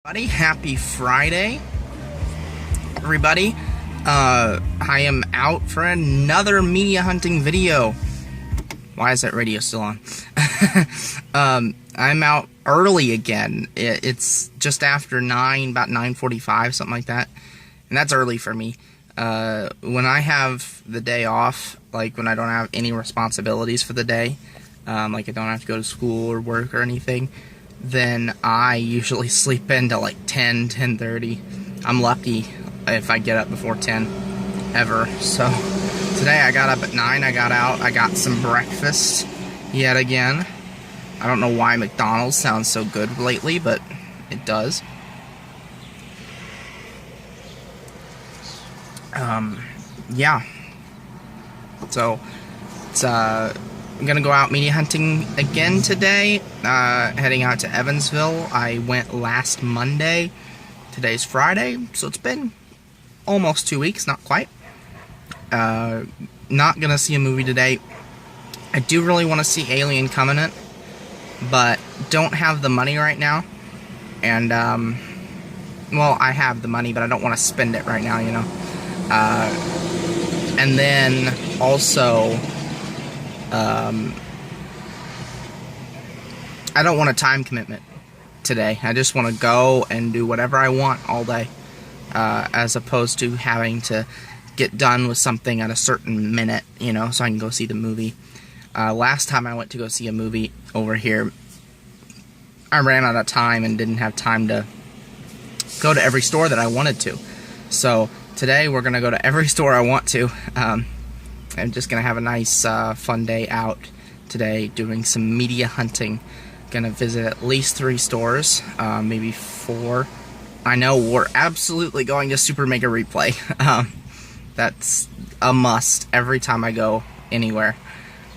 Happy Friday, everybody. I am out for another media hunting video. Why is that radio still on? I'm out early again. It's just after 9, about 9:45, something like that. And that's early for me. When I have the day off, like when I don't have any responsibilities for the day, like I don't have to go to school or work or anything, then I usually sleep into like 10, 10:30. I'm lucky if I get up before 10, ever. So today I got up at 9, I got out, I got some breakfast yet again. I don't know why McDonald's sounds so good lately, but it does. Yeah. So it's I'm gonna go out media hunting again today, heading out to Evansville. I went last Monday. Today's Friday, so it's been almost 2 weeks, not quite. Not gonna see a movie today. I do really want to see Alien Covenant, but don't have the money right now. And, well, I have the money, but I don't want to spend it right now, you know. And then also, I don't want a time commitment today. I just want to go and do whatever I want all day, as opposed to having to get done with something at a certain minute, you know, so I can go see the movie. Last time I went to go see a movie over here, I ran out of time and didn't have time to go to every store that I wanted to. So today we're going to go to every store I want to. I'm just going to have a nice, fun day out today doing some media hunting. Going to visit at least 3 stores, maybe 4. I know we're absolutely going to Super Mega Replay. That's a must every time I go anywhere.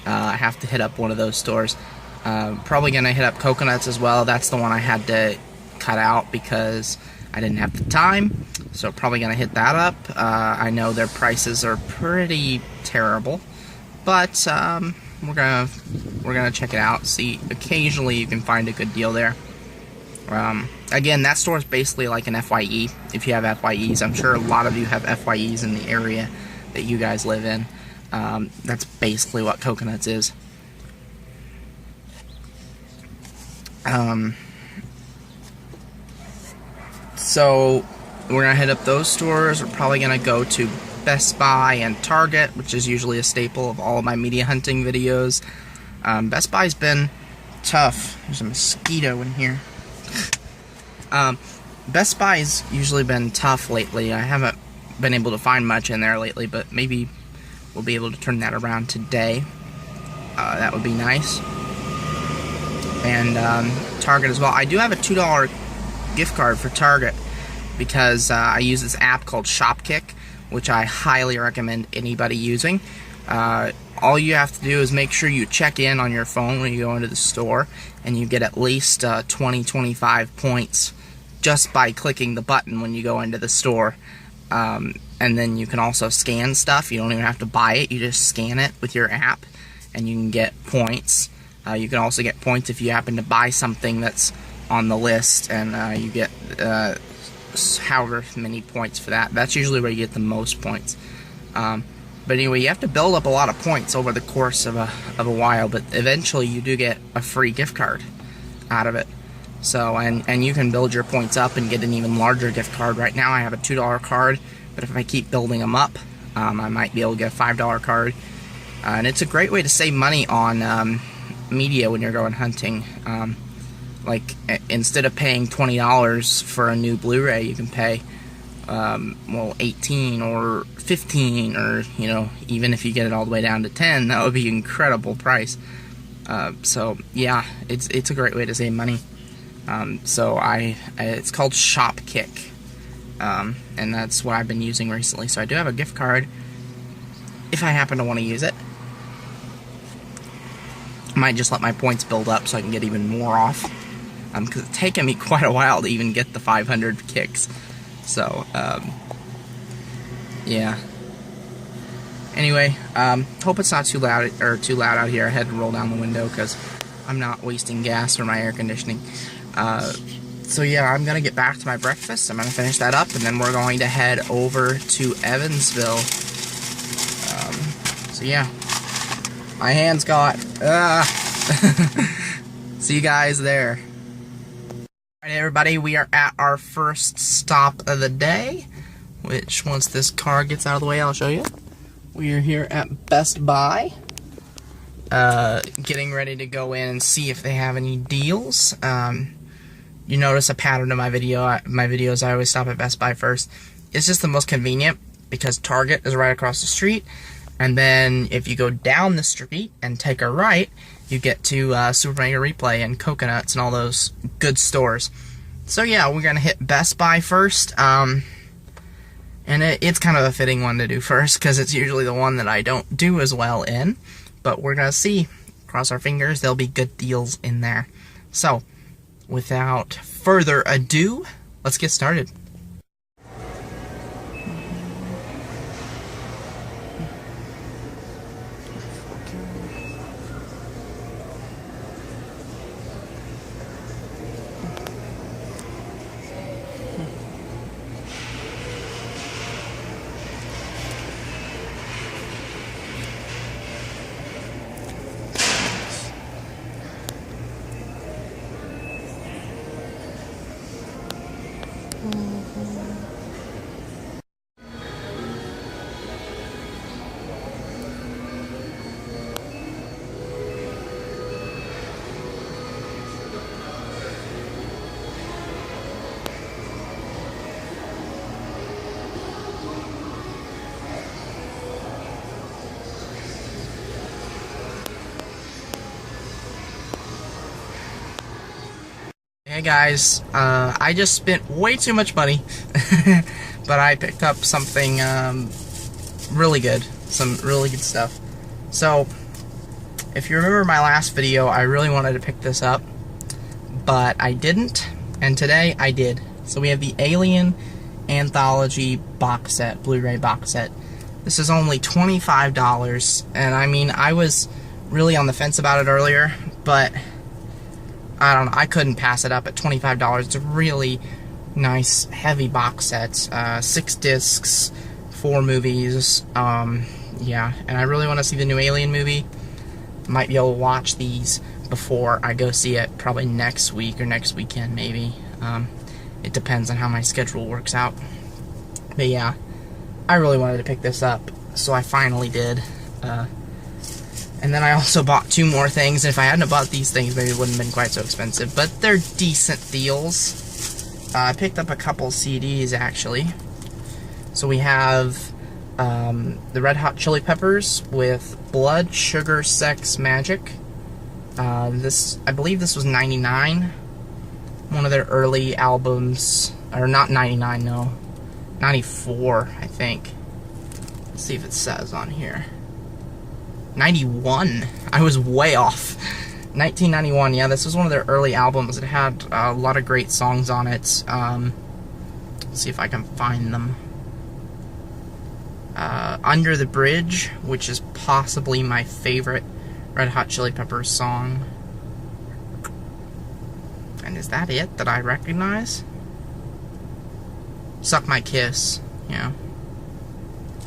I have to hit up one of those stores. Probably going to hit up Coconuts as well. That's the one I had to cut out because I didn't have the time. So probably going to hit that up. I know their prices are pretty terrible, but we're gonna check it out. See, occasionally you can find a good deal there. Again, that store is basically like an FYE. If you have FYEs, I'm sure a lot of you have FYEs in the area that you guys live in. That's basically what Coconuts is. So we're gonna hit up those stores. We're probably gonna go to Best Buy and Target, which is usually a staple of all of my media hunting videos. Best Buy's been tough. There's a mosquito in here. Best Buy's usually been tough lately. I haven't been able to find much in there lately, but maybe we'll be able to turn that around today. That would be nice. And Target as well. I do have a $2 gift card for Target because I use this app called Shopkick, which I highly recommend anybody using. All you have to do is make sure you check in on your phone when you go into the store, and you get at least 20-25 points just by clicking the button when you go into the store. And then you can also scan stuff. You don't even have to buy it. You just scan it with your app, and you can get points. You can also get points if you happen to buy something that's on the list, and you get however many points for that. That's usually where you get the most points. But anyway, you have to build up a lot of points over the course of a while, but eventually you do get a free gift card out of it. So, and you can build your points up and get an even larger gift card. Right now I have a $2 card, but if I keep building them up, I might be able to get a $5 card. And it's a great way to save money on media when you're going hunting. Like, instead of paying $20 for a new Blu-ray, you can pay, well, 18 or 15, or, you know, even if you get it all the way down to 10, that would be an incredible price. So, yeah, it's a great way to save money. So it's called Shopkick, and that's what I've been using recently. So I do have a gift card if I happen to want to use it. I might just let my points build up so I can get even more off. Because it's taken me quite a while to even get the 500 kicks. So, yeah. Anyway, hope it's not too loud out here. I had to roll down the window because I'm not wasting gas for my air conditioning. So yeah, I'm gonna get back to my breakfast. I'm gonna finish that up, and then we're going to head over to Evansville. So yeah, my hands got. See you guys there. Alright, everybody, we are at our first stop of the day, which once this car gets out of the way, I'll show you. We are here at Best Buy, getting ready to go in and see if they have any deals. You notice a pattern in my videos. I always stop at Best Buy first. It's just the most convenient because Target is right across the street, and then if you go down the street and take a right, you get to Super Mega Replay and Coconuts and all those good stores. So yeah, we're gonna hit Best Buy first, and it's kind of a fitting one to do first because it's usually the one that I don't do as well in. But we're gonna see. Cross our fingers, there'll be good deals in there. So, without further ado, let's get started. Hey guys, I just spent way too much money, but I picked up something really good, some really good stuff. So, if you remember my last video, I really wanted to pick this up, but I didn't, and today I did. So we have the Alien Anthology box set, Blu-ray box set. This is only $25, and I mean, I was really on the fence about it earlier, but I don't know, I couldn't pass it up at $25. It's a really nice, heavy box set. 6 discs, 4 movies. Yeah, and I really want to see the new Alien movie. Might be able to watch these before I go see it, probably next week or next weekend, maybe. It depends on how my schedule works out. But yeah, I really wanted to pick this up, so I finally did. And then I also bought 2 more things. If I hadn't bought these things, maybe it wouldn't have been quite so expensive. But they're decent deals. I picked up a couple CDs, actually. So we have the Red Hot Chili Peppers with Blood, Sugar, Sex, Magic. I believe this was 99. One of their early albums. Or not 99, no. 94, I think. Let's see if it says on here. 91. I was way off. 1991, yeah, this was one of their early albums. It had a lot of great songs on it. Let's see if I can find them. Under the Bridge, which is possibly my favorite Red Hot Chili Peppers song. And is that it that I recognize? Suck My Kiss, yeah.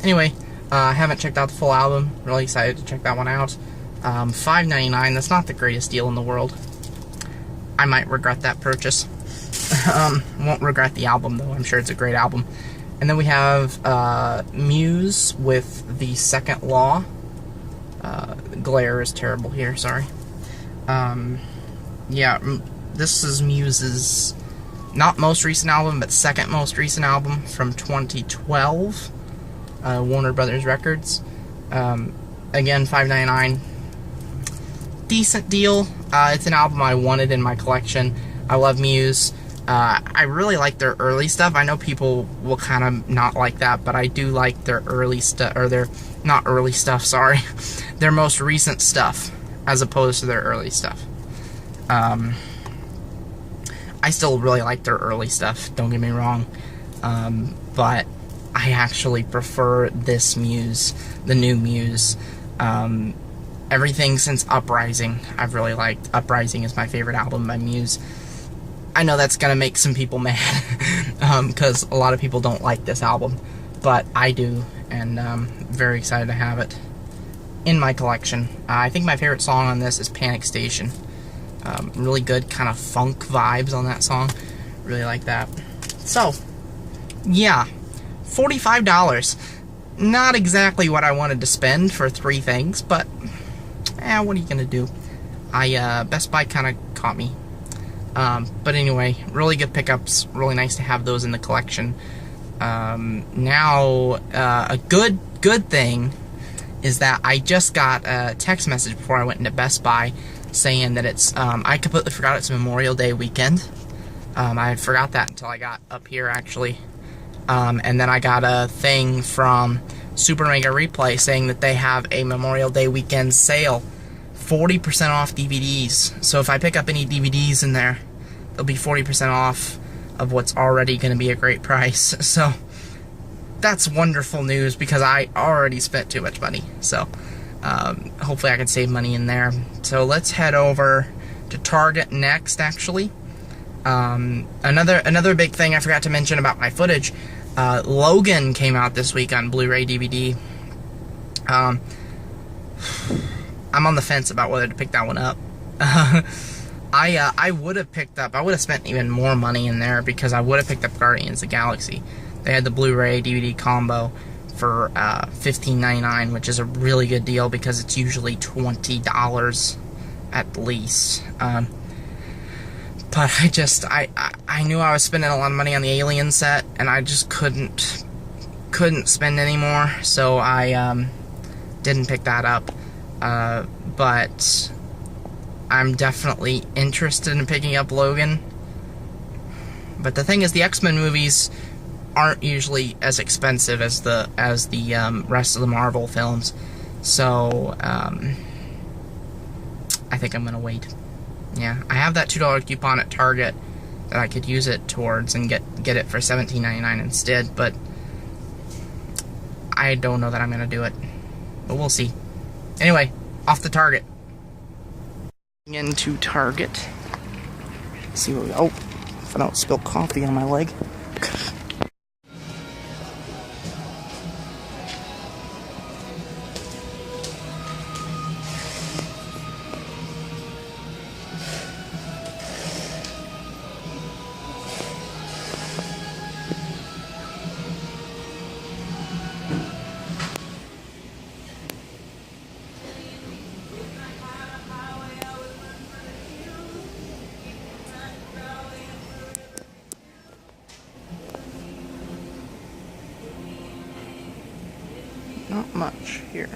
Anyway, I haven't checked out the full album. Really excited to check that one out. $5.99. That's not the greatest deal in the world. I might regret that purchase. Won't regret the album, though. I'm sure it's a great album. And then we have Muse with The Second Law. The glare is terrible here, sorry. Yeah, this is Muse's not most recent album, but second most recent album from 2012. Warner Brothers Records. Again, $5.99. Decent deal. It's an album I wanted in my collection. I love Muse. I really like their early stuff. I know people will kind of not like that, but I do like their early stuff, or their, not early stuff, sorry, their most recent stuff, as opposed to their early stuff. I still really like their early stuff, don't get me wrong, but I actually prefer this Muse, the new Muse. Everything since Uprising, I've really liked. Uprising is my favorite album by Muse. I know that's gonna make some people mad, because a lot of people don't like this album, but I do, and very excited to have it in my collection. I think my favorite song on this is Panic Station. Really good kind of funk vibes on that song. Really like that. So, yeah, $45. Not exactly what I wanted to spend for 3 things, but what are you gonna do? Best Buy kind of caught me. But anyway, really good pickups. Really nice to have those in the collection. Now, a good thing is that I just got a text message before I went into Best Buy saying that it's, I completely forgot it's Memorial Day weekend. I forgot that until I got up here, actually. And then I got a thing from Super Mega Replay saying that they have a Memorial Day weekend sale. 40% off DVDs. So if I pick up any DVDs in there, they'll be 40% off of what's already going to be a great price. So that's wonderful news because I already spent too much money. So hopefully I can save money in there. So let's head over to Target next, actually. Another big thing I forgot to mention about my footage, Logan came out this week on Blu-ray DVD. I'm on the fence about whether to pick that one up. I would have spent even more money in there because I would have picked up Guardians of the Galaxy. They had the Blu-ray DVD combo for $15.99, which is a really good deal because it's usually $20 at least. But I knew I was spending a lot of money on the Alien set, and I just couldn't spend any more, so I didn't pick that up. But I'm definitely interested in picking up Logan. But the thing is, the X-Men movies aren't usually as expensive as the rest of the Marvel films, so I think I'm gonna wait. Yeah, I have that $2 coupon at Target that I could use it towards and get it for $17.99 instead, but I don't know that I'm gonna do it. But we'll see. Anyway, off to Target. Into Target. See what we... Oh, if I don't spill coffee on my leg. Not much here.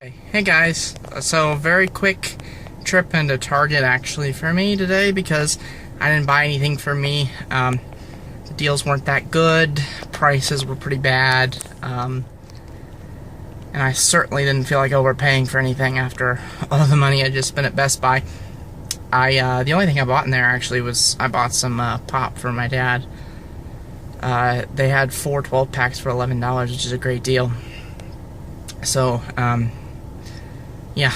Hey guys, so very quick trip into Target actually for me today because I didn't buy anything for me. The deals weren't that good, prices were pretty bad, and I certainly didn't feel like overpaying for anything after all the money I just spent at Best Buy. The only thing I bought in there actually was I bought some pop for my dad. They had 4 12-packs for $11, which is a great deal. So, yeah,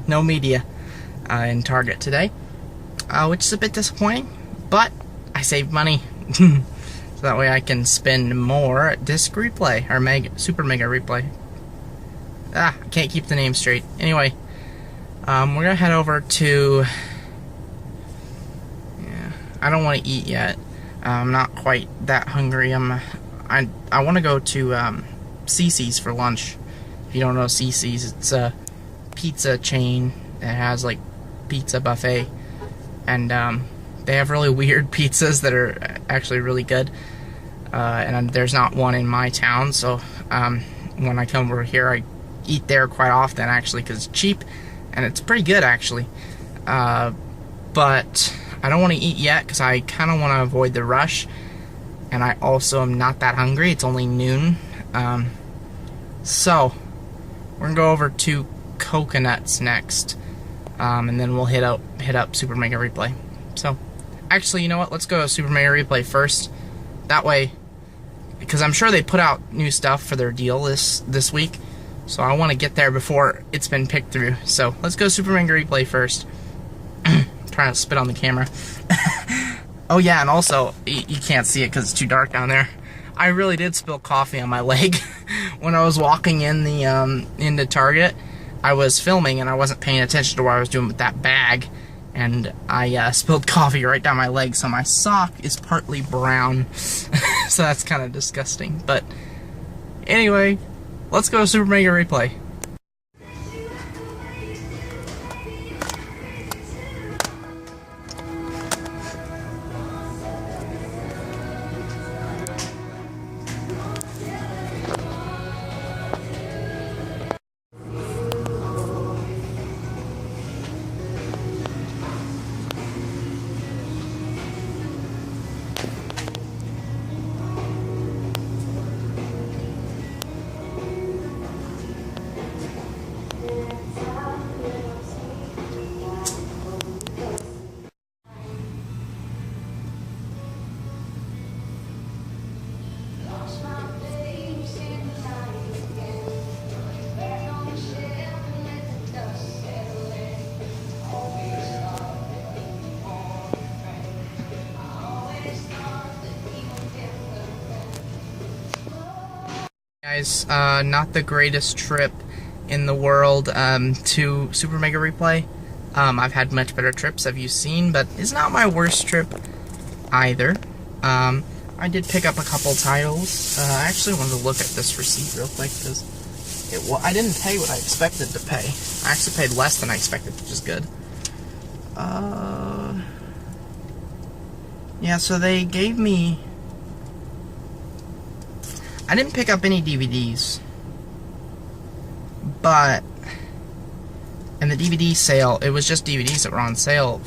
no media in Target today, which is a bit disappointing, but I saved money. So that way I can spend more at Disc Replay, or Super Mega Replay. I can't keep the name straight. Anyway, we're going to head over to... I don't want to eat yet. I'm not quite that hungry. I want to go to CiCi's for lunch. If you don't know CiCi's, it's a pizza chain that has like pizza buffet, and they have really weird pizzas that are actually really good. And there's not one in my town, so when I come over here, I eat there quite often actually because it's cheap and it's pretty good actually. But I don't want to eat yet because I kind of want to avoid the rush, and I also am not that hungry. It's only noon. So we're gonna go over to Coconuts next, and then we'll hit up Super Mega Replay. So actually, you know what? Let's go to Super Mega Replay first. That way because I'm sure they put out new stuff for their deal this week. So I want to get there before it's been picked through. So let's go Super Mega Replay first. Trying to spit on the camera. Oh yeah, and also, you can't see it because it's too dark down there. I really did spill coffee on my leg when I was walking in the into Target. I was filming and I wasn't paying attention to what I was doing with that bag, and I spilled coffee right down my leg, so my sock is partly brown. So that's kind of disgusting. But anyway, let's go Super Mega Replay. Guys, not the greatest trip in the world to Super Mega Replay. I've had much better trips, have you seen, but it's not my worst trip either. I did pick up a couple titles. I actually wanted to look at this receipt real quick because I didn't pay what I expected to pay. I actually paid less than I expected, which is good. Yeah, so they gave me... I didn't pick up any DVDs, but in the DVD sale, it was just DVDs that were on sale,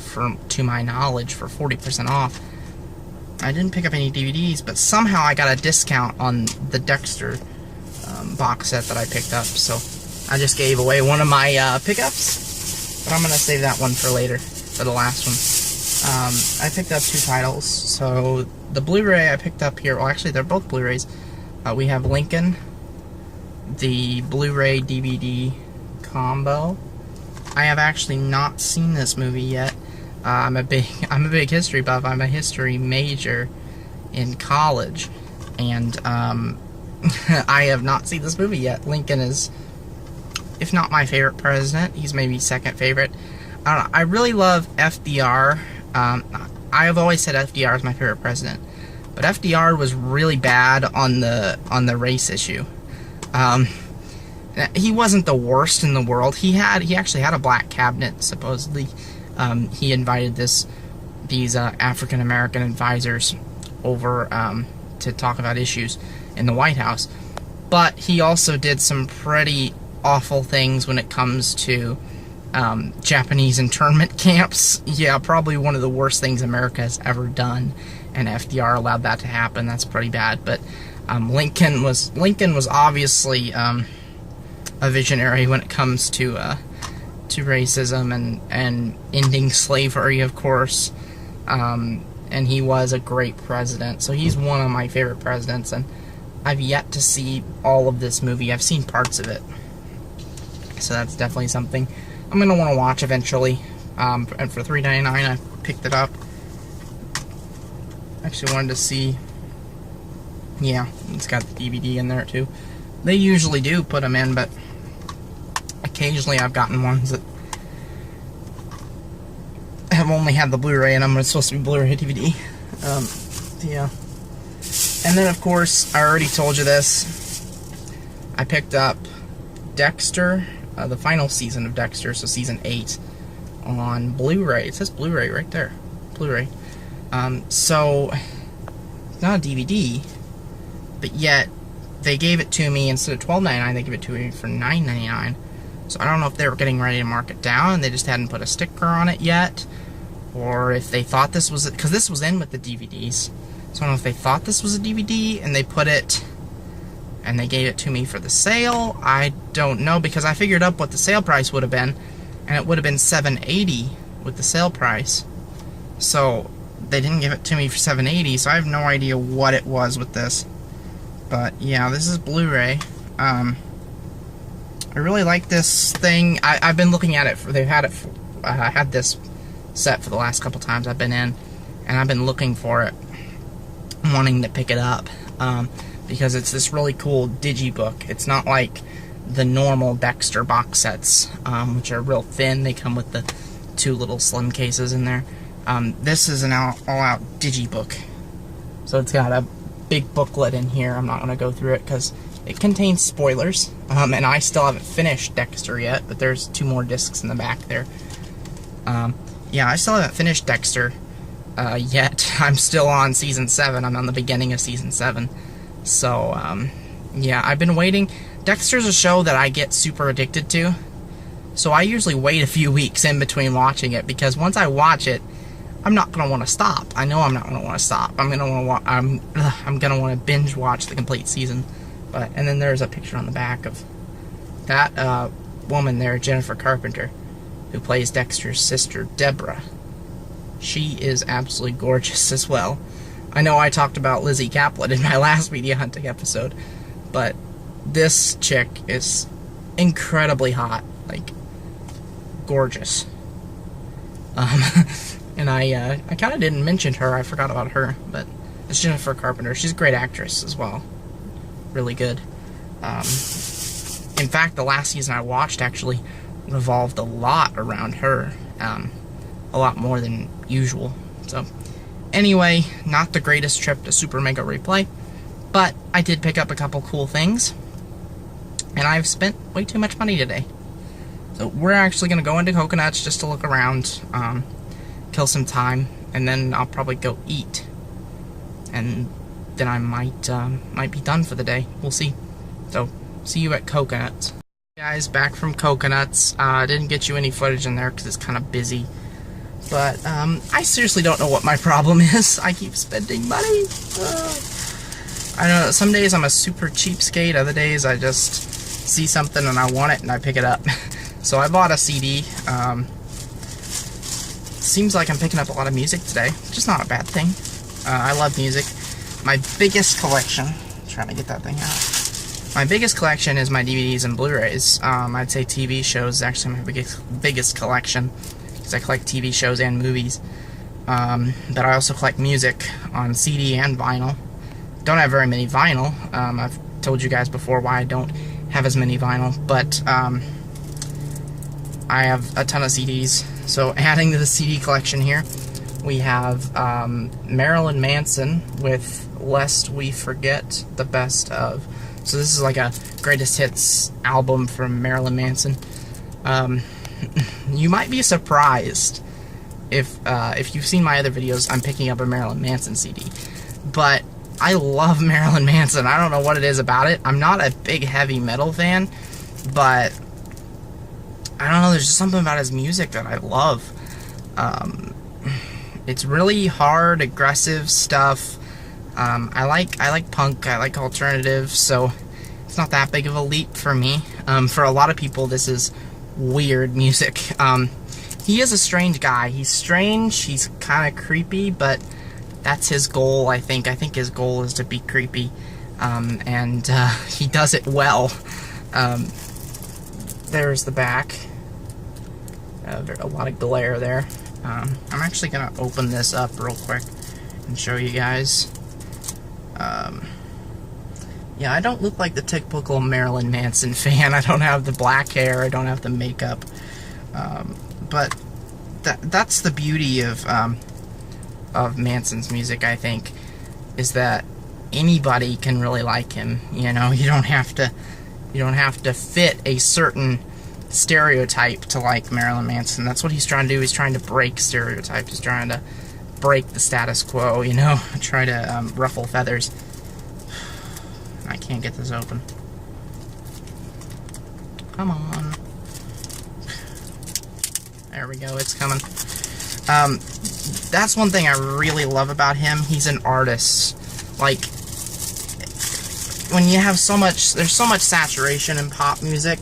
to my knowledge, for 40% off. I didn't pick up any DVDs, but somehow I got a discount on the Dexter box set that I picked up, so I just gave away one of my pickups, but I'm going to save that one for later, for the last one. I picked up 2 titles, so the Blu-ray I picked up here, well actually they're both Blu-rays. We have Lincoln, the Blu-ray DVD combo. I have actually not seen this movie yet. I'm a big history buff. I'm a history major in college, and I have not seen this movie yet. Lincoln is, if not my favorite president, he's maybe second favorite. I don't know. I really love FDR. I have always said FDR is my favorite president. But FDR was really bad on the race issue. He wasn't the worst in the world. He actually had a black cabinet, supposedly. He invited these African American advisors over to talk about issues in the White House. But he also did some pretty awful things when it comes to Japanese internment camps. Yeah, probably one of the worst things America has ever done. And FDR allowed that to happen. That's pretty bad. But Lincoln was obviously a visionary when it comes to racism and ending slavery, of course. And he was a great president. So he's one of my favorite presidents. And I've yet to see all of this movie. I've seen parts of it. So that's definitely something I'm going to want to watch eventually. And for $3.99, I picked it up. Actually wanted to see, yeah, it's got the DVD in there too. They usually do put them in, but occasionally I've gotten ones that have only had the Blu-ray in them, but it's supposed to be Blu-ray DVD. Yeah. And then, of course, I already told you this, I picked up Dexter, the final season of Dexter, so season 8, on Blu-ray. It says Blu-ray right there. Blu-ray. So, it's not a DVD, but yet, they gave it to me, instead of $12.99, they gave it to me for $9.99. So I don't know if they were getting ready to mark it down, and they just hadn't put a sticker on it yet, or if they thought this was, because this was in with the DVDs, so I don't know if they thought this was a DVD, and they put it, and they gave it to me for the sale. I don't know, because I figured up what the sale price would have been, and it would have been $7.80 with the sale price. So they didn't give it to me for $7.80, so I have no idea what it was with this. But yeah, this is Blu-ray. I really like this thing. I've been looking at it. They've had it. Had this set for the last couple times I've been in, and I've been looking for it, wanting to pick it up, because it's this really cool digibook. It's not like the normal Dexter box sets, which are real thin. They come with the 2 little slim cases in there. This is an all-out digibook. So it's got a big booklet in here. I'm not going to go through it because it contains spoilers. And I still haven't finished Dexter yet, but there's 2 more discs in the back there. Yeah, I still haven't finished Dexter yet. I'm still on Season 7. I'm on the beginning of Season 7. So, yeah, I've been waiting. Dexter's a show that I get super addicted to. So I usually wait a few weeks in between watching it, because once I watch it, I'm not gonna want to stop. I know I'm not gonna want to stop. I'm gonna want to binge watch the complete season. And then there's a picture on the back of that woman there, Jennifer Carpenter, who plays Dexter's sister, Deborah. She is absolutely gorgeous as well. I know I talked about Lizzie Caplan in my last media hunting episode, but this chick is incredibly hot, like gorgeous. And I kind of didn't mention her. I forgot about her, but it's Jennifer Carpenter. She's a great actress as well. Really good. In fact, the last season I watched actually revolved a lot around her, a lot more than usual. So, anyway, not the greatest trip to Super Mega Replay, but I did pick up a couple cool things, and I've spent way too much money today. So we're actually going to go into Coconuts just to look around, kill some time, and then I'll probably go eat, and then I might be done for the day. We'll see. So, see you at Coconuts. Guys, back from Coconuts. I didn't get you any footage in there because it's kind of busy. But, I seriously don't know what my problem is. I keep spending money. I don't know, some days I'm a super cheapskate, other days I just see something and I want it and I pick it up. So I bought a CD. Seems like I'm picking up a lot of music today, which is not a bad thing. I love music. My biggest collection, trying to get that thing out. My biggest collection is my DVDs and Blu-rays. I'd say TV shows is actually my biggest collection, because I collect TV shows and movies. But I also collect music on CD and vinyl. Don't have very many vinyl. I've told you guys before why I don't have as many vinyl, but I have a ton of CDs. So adding to the CD collection here, we have Marilyn Manson with Lest We Forget the Best Of. So this is like a greatest hits album from Marilyn Manson. You might be surprised if you've seen my other videos. I'm picking up a Marilyn Manson CD, but I love Marilyn Manson. I don't know what it is about it. I'm not a big heavy metal fan, but I don't know, there's just something about his music that I love. It's really hard, aggressive stuff. I like punk, I like alternative, so it's not that big of a leap for me. For a lot of people, this is weird music. He is a strange guy. He's strange, he's kind of creepy, but that's his goal, I think. I think his goal is to be creepy, and he does it well. There's the back. There's a lot of glare there. I'm actually going to open this up real quick and show you guys. Yeah, I don't look like the typical Marilyn Manson fan. I don't have the black hair. I don't have the makeup. But that's the beauty of Manson's music, I think, is that anybody can really like him. You know, you don't have to fit a certain stereotype to like Marilyn Manson. That's what he's trying to do. He's trying to break stereotypes. He's trying to break the status quo, you know, try to ruffle feathers. I can't get this open. Come on. There we go, it's coming. That's one thing I really love about him. He's an artist. Like, when you have there's so much saturation in pop music,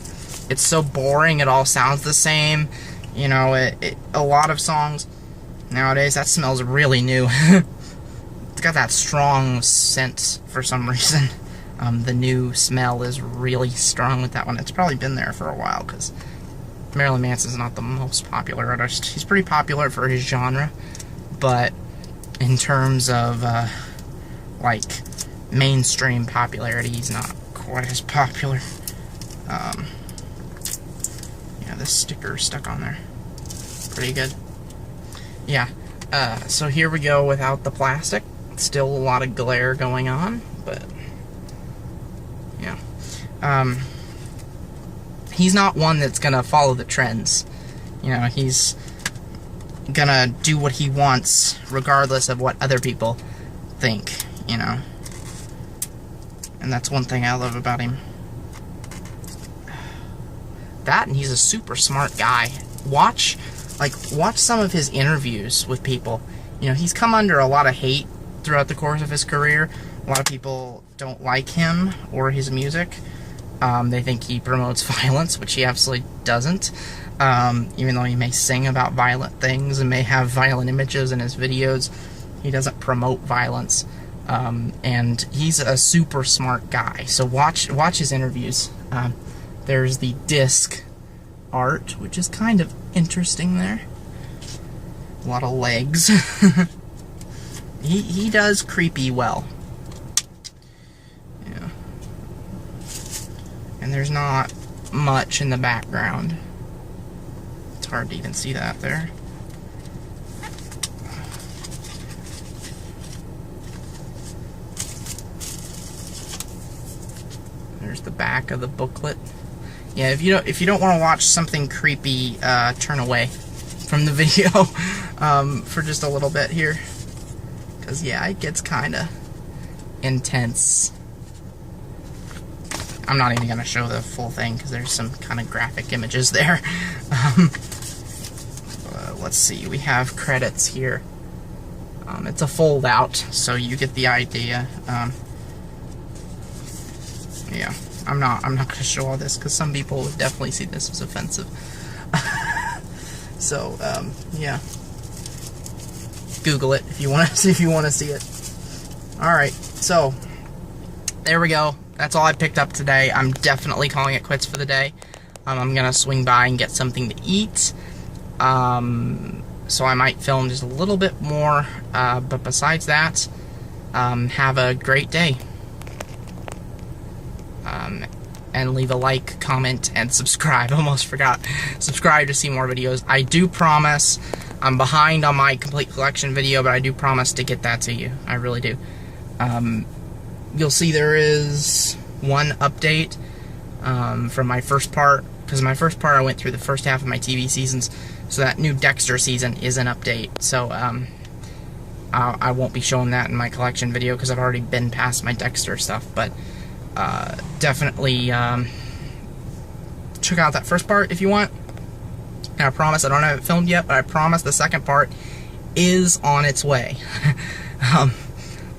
it's so boring, it all sounds the same. You know, a lot of songs nowadays, that smells really new. It's got that strong scent for some reason. The new smell is really strong with that one. It's probably been there for a while, because Marilyn Manson's not the most popular artist. He's pretty popular for his genre, but in terms of, like, mainstream popularity, he's not quite as popular. Yeah, this sticker is stuck on there. Pretty good. Yeah, so here we go without the plastic. Still a lot of glare going on, but yeah. He's not one that's gonna follow the trends. You know, he's gonna do what he wants regardless of what other people think, you know. And that's one thing I love about him. That, and he's a super smart guy. Watch some of his interviews with people. You know, he's come under a lot of hate throughout the course of his career. A lot of people don't like him or his music. They think he promotes violence, which he absolutely doesn't. Even though he may sing about violent things and may have violent images in his videos, he doesn't promote violence. And he's a super smart guy. So watch his interviews. There's the disc art, which is kind of interesting there. A lot of legs. He does creepy well. Yeah. And there's not much in the background. It's hard to even see that there. There's the back of the booklet. Yeah, if you don't want to watch something creepy, turn away from the video for just a little bit here, because yeah, it gets kind of intense. I'm not even gonna show the full thing because there's some kind of graphic images there. Let's see, we have credits here. It's a fold out, so you get the idea. Yeah, I'm not going to show all this because some people would definitely see this as offensive. So, yeah. Google it if you want to see it. All right, so there we go. That's all I picked up today. I'm definitely calling it quits for the day. I'm gonna swing by and get something to eat. So I might film just a little bit more. But besides that, have a great day. And leave a like, comment, and subscribe. Almost forgot. Subscribe to see more videos. I do promise, I'm behind on my complete collection video, but I do promise to get that to you. I really do. You'll see there is one update from my first part, because my first part I went through the first half of my TV seasons, so that new Dexter season is an update. So I won't be showing that in my collection video because I've already been past my Dexter stuff, but definitely check out that first part if you want. And I promise I don't have it filmed yet, but I promise the second part is on its way.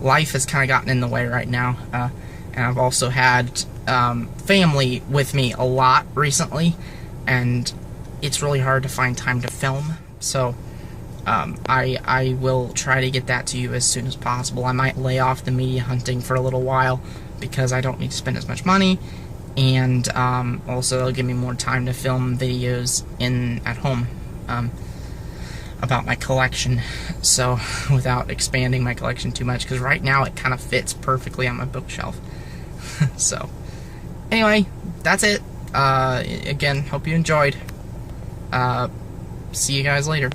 Life has kind of gotten in the way right now, and I've also had family with me a lot recently, and it's really hard to find time to film. So I will try to get that to you as soon as possible. I might lay off the media hunting for a little while because I don't need to spend as much money, and also it'll give me more time to film videos at home about my collection, so without expanding my collection too much, because right now it kind of fits perfectly on my bookshelf. So anyway, that's it. Again, hope you enjoyed. See you guys later.